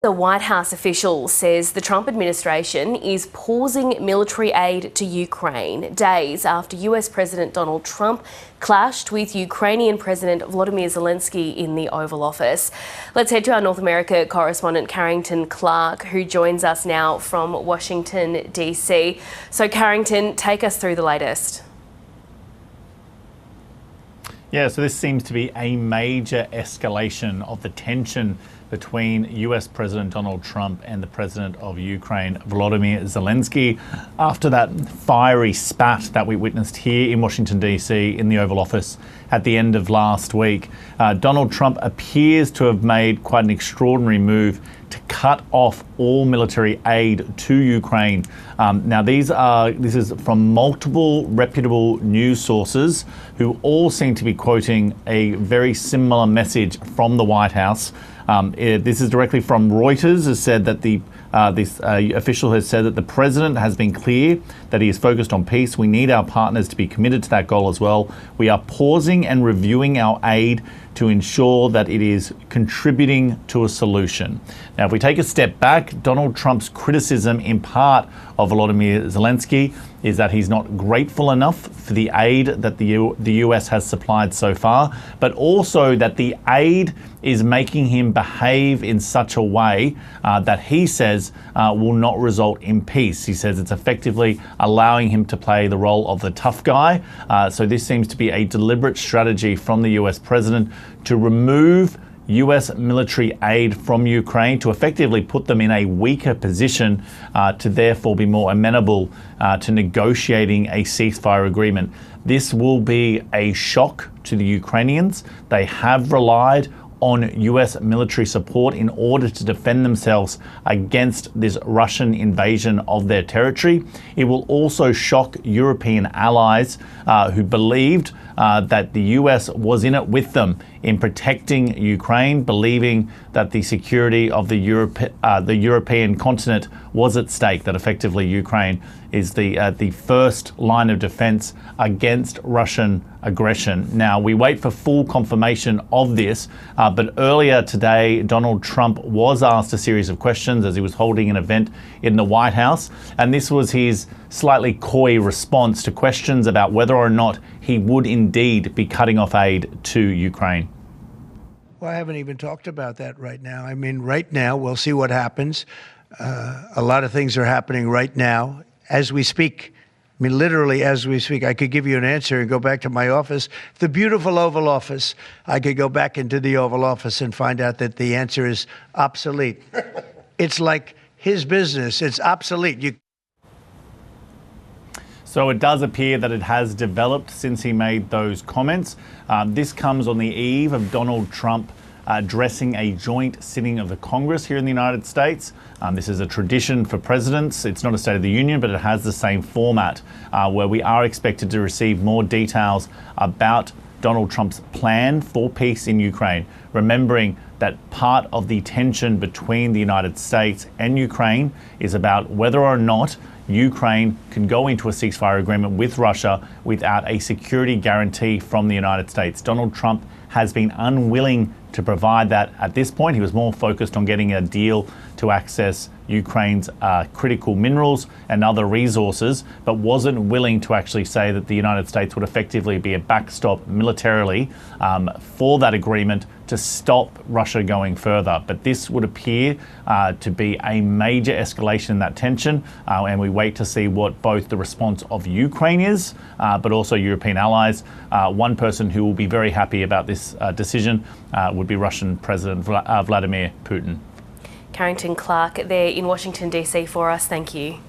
The White House official says the Trump administration is pausing military aid to Ukraine days after US President Donald Trump clashed with Ukrainian President Volodymyr Zelenskyy in the Oval Office. Let's head to our North America correspondent Carrington Clark, who joins us now from Washington, DC. So Carrington, take us through the latest. Yeah, so this seems to be a major escalation of the tension between US President Donald Trump and the President of Ukraine, Volodymyr Zelenskyy, after that fiery spat that we witnessed here in Washington, D.C. in the Oval Office at the end of last week. Donald Trump appears to have made quite an extraordinary move to cut off all military aid to Ukraine. Now, this is from multiple reputable news sources who all seem to be quoting a very similar message from the White House. This is directly from Reuters. Has said that this official has said that the president has been clear that he is focused on peace. We need our partners to be committed to that goal as well. We are pausing and reviewing our aid to ensure that it is contributing to a solution. Now, if we take a step back, Donald Trump's criticism in part of Volodymyr Zelenskyy is that he's not grateful enough for the aid that the US has supplied so far, but also that the aid is making him behave in such a way that he says will not result in peace. He says it's effectively allowing him to play the role of the tough guy. So this seems to be a deliberate strategy from the US president to remove US military aid from Ukraine, to effectively put them in a weaker position to therefore be more amenable to negotiating a ceasefire agreement. This will be a shock to the Ukrainians. They have relied on US military support in order to defend themselves against this Russian invasion of their territory. It will also shock European allies who believed that the US was in it with them in protecting Ukraine, believing that the security of the European continent was at stake, that effectively Ukraine is the first line of defense against Russian aggression. Now, we wait for full confirmation of this, but earlier today, Donald Trump was asked a series of questions as he was holding an event in the White House, and this was his slightly coy response to questions about whether or not he would indeed be cutting off aid to Ukraine. Well, I haven't even talked about that right now. I mean, right now, we'll see what happens. A lot of things are happening right now as we speak. I mean, literally as we speak. I could give you an answer and go back to my office, the beautiful Oval Office. I could go back into the Oval Office and find out that the answer is obsolete. It's like his business. It's obsolete. So it does appear that it has developed since he made those comments. This comes on the eve of Donald Trump addressing a joint sitting of the Congress here in the United States. This is a tradition for presidents. It's not a State of the Union, but it has the same format where we are expected to receive more details about Donald Trump's plan for peace in Ukraine, remembering that part of the tension between the United States and Ukraine is about whether or not Ukraine can go into a ceasefire agreement with Russia without a security guarantee from the United States. Donald Trump has been unwilling to provide that at this point. He was more focused on getting a deal to access Ukraine's critical minerals and other resources, but wasn't willing to actually say that the United States would effectively be a backstop militarily for that agreement to stop Russia going further. But this would appear to be a major escalation in that tension, and we wait to see what both the response of Ukraine is, but also European allies. One person who will be very happy about this decision would be Russian President Vladimir Putin. Carrington Clark there in Washington, D.C. for us. Thank you.